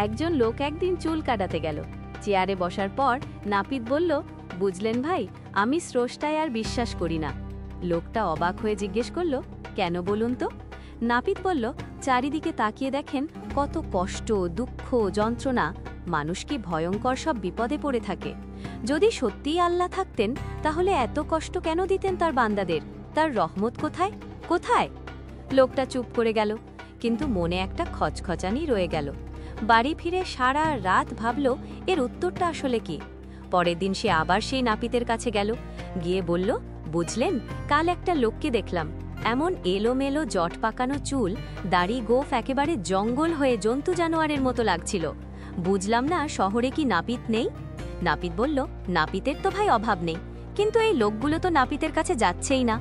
একজন লোক একদিন চুল কাটাতে গেল। চেয়ারে বসার পর নাপিত বলল, বুঝলেন ভাই, আমি স্রষ্টায় আর বিশ্বাস করি না। লোকটা অবাক হয়ে জিজ্ঞেস করল, কেন বলুন তো? নাপিত বলল, চারিদিকে তাকিয়ে দেখেন কত কষ্ট, দুঃখ, যন্ত্রণা। মানুষ কি ভয়ঙ্কর সব বিপদে পড়ে থাকে। যদি সত্যিই আল্লাহ থাকতেন তাহলে এত কষ্ট কেন দিতেন তার বান্দাদের? তার রহমত কোথায় কোথায়? লোকটা চুপ করে গেল, কিন্তু মনে একটা খচখচানি রয়ে গেল। বাড়ি ফিরে সারা রাত ভাবল এর উত্তরটা আসলে কি। পরের দিন সে আবার সেই নাপিতের কাছে গেল, গিয়ে বলল, বুঝলেন, কাল একটা লোককে দেখলাম, এমন এলোমেলো জট পাকানো চুল, দাড়ি গোঁফ একেবারে জঙ্গল হয়ে জন্তু জানোয়ারের মতো লাগছিল। বুঝলাম না শহরে কি নাপিত নেই? নাপিত বলল, নাপিতের তো ভাই অভাব নেই, কিন্তু এই লোকগুলো তো নাপিতের কাছে যাচ্ছেই না।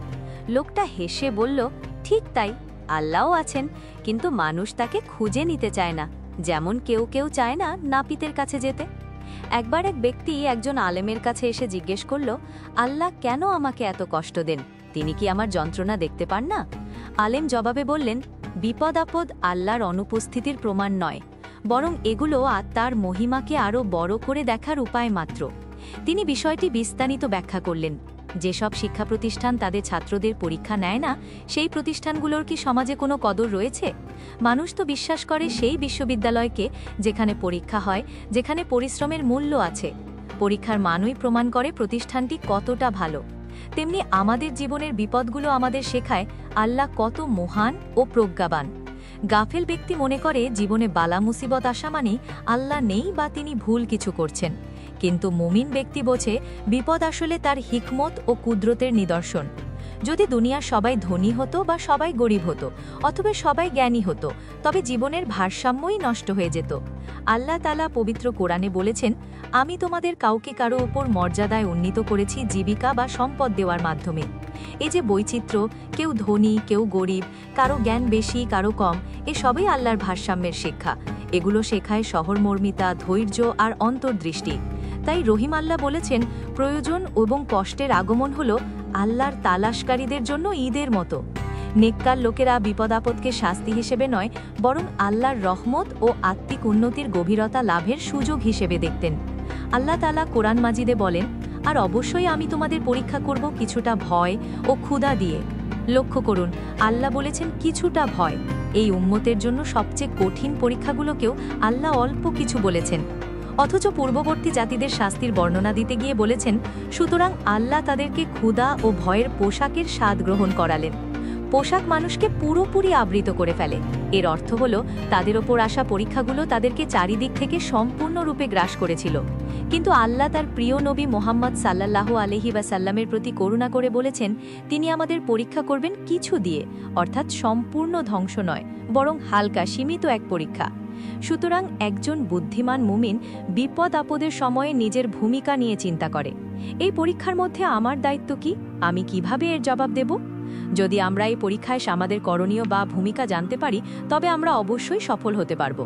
লোকটা হেসে বলল, ঠিক তাই, আল্লাহও আছেন, কিন্তু মানুষ তাকে খুঁজে নিতে চায় না, যেমন কেউ কেউ চায় না নাপিতের কাছে যেতে। একবার এক ব্যক্তি একজন আলেমের কাছে এসে জিজ্ঞেস করল, আল্লাহ কেন আমাকে এত কষ্ট দেন? তিনি কি আমার যন্ত্রণা দেখতে পান না? আলেম জবাবে বললেন, বিপদ আপদ আল্লাহর অনুপস্থিতির প্রমাণ নয়, বরং এগুলো আত্মার মহিমাকে আরও বড় করে দেখার উপায় মাত্র। তিনি বিষয়টি বিস্তারিত ব্যাখ্যা করলেন। যেসব শিক্ষা প্রতিষ্ঠান তাদের ছাত্রদের পরীক্ষা নেয় না, সেই প্রতিষ্ঠানগুলোর কি সমাজে কোনো কদর রয়েছে? মানুষ তো বিশ্বাস করে সেই বিশ্ববিদ্যালয়কে যেখানে পরীক্ষা হয়, যেখানে পরিশ্রমের মূল্য আছে। পরীক্ষার মানই প্রমাণ করে প্রতিষ্ঠানটি কতটা ভালো। তেমনি আমাদের জীবনের বিপদগুলো আমাদের শেখায় আল্লাহ কত মহান ও প্রজ্ঞাবান। গাফেল ব্যক্তি মনে করে জীবনে বালা মুসিবত আসা মানেই আল্লাহ নেই বা তিনি ভুল কিছু করছেন, কিন্তু মুমিন ব্যক্তি বোঝে বিপদ আসলে তার হিকমত ও কুদরতের নিদর্শন। যদি দুনিয়ার সবাই ধনী হতো বা সবাই গরিব হতো, অথবা সবাই জ্ঞানী হতো, তবে জীবনের ভারসাম্যই নষ্ট হয়ে যেত। আল্লাহ তাআলা পবিত্র কোরআনে বলেছেন, আমি তোমাদের কাউকে কারো ওপর মর্যাদায় উন্নীত করেছি জীবিকা বা সম্পদ দেওয়ার মাধ্যমে। এই যে বৈচিত্র্য, কেউ ধনী কেউ গরিব, কারো জ্ঞান বেশি কারো কম, এসবই আল্লাহর ভারসাম্যের শিক্ষা। এগুলো শেখায় সহমর্মিতা, ধৈর্য আর অন্তর্দৃষ্টি। তাই রহিম আল্লাহ বলেছেন, প্রয়োজন এবং কষ্টের আগমন হল আল্লাহর তালাশকারীদের জন্য ঈদের মতো। নেককার লোকেরা বিপদ আপদকে শাস্তি হিসেবে নয়, বরং আল্লাহর রহমত ও আত্মিক উন্নতির গভীরতা লাভের সুযোগ হিসেবে দেখতেন। আল্লাহ তাআলা কোরআন মাজিদে বলেন, আর অবশ্যই আমি তোমাদের পরীক্ষা করব কিছুটা ভয় ও ক্ষুধা দিয়ে। লক্ষ্য করুন, আল্লাহ বলেছেন কিছুটা ভয়। এই উম্মতের জন্য সবচেয়ে কঠিন পরীক্ষাগুলোকেও আল্লাহ অল্প কিছু বলেছেন। অথচ পূর্ববর্তী জাতিদের শাস্তির বর্ণনা দিতে গিয়ে বলেছেন, সুতরাং আল্লাহ তাদেরকে ক্ষুধা ও ভয়ের পোশাকের স্বাদ গ্রহণ করালেন। পোশাক মানুষকে পুরোপুরি আবৃত করে ফেলে। এর অর্থ হল তাদের ওপর আসা পরীক্ষাগুলো তাদেরকে চারিদিক থেকে সম্পূর্ণরূপে গ্রাস করেছিল। কিন্তু আল্লাহ তার প্রিয় নবী মুহাম্মদ সাল্লাল্লাহু আলাইহি ওয়াসাল্লামের প্রতি করুণা করে বলেছেন, তিনি আমাদের পরীক্ষা করবেন কিছু দিয়ে, অর্থাৎ সম্পূর্ণ ধ্বংস নয়, বরং হালকা সীমিত এক পরীক্ষা। সুতরাং একজন বুদ্ধিমান মুমিন বিপদ আপদের সময়ে নিজের ভূমিকা নিয়ে চিন্তা করে, এই পরীক্ষার মধ্যে আমার দায়িত্ব কি, আমি কিভাবে এর জবাব দেব? যদি আমরা এই পরীক্ষায় আমাদের করণীয় বা ভূমিকা জানতে পারি, তবে আমরা অবশ্যই সফল হতে পারব।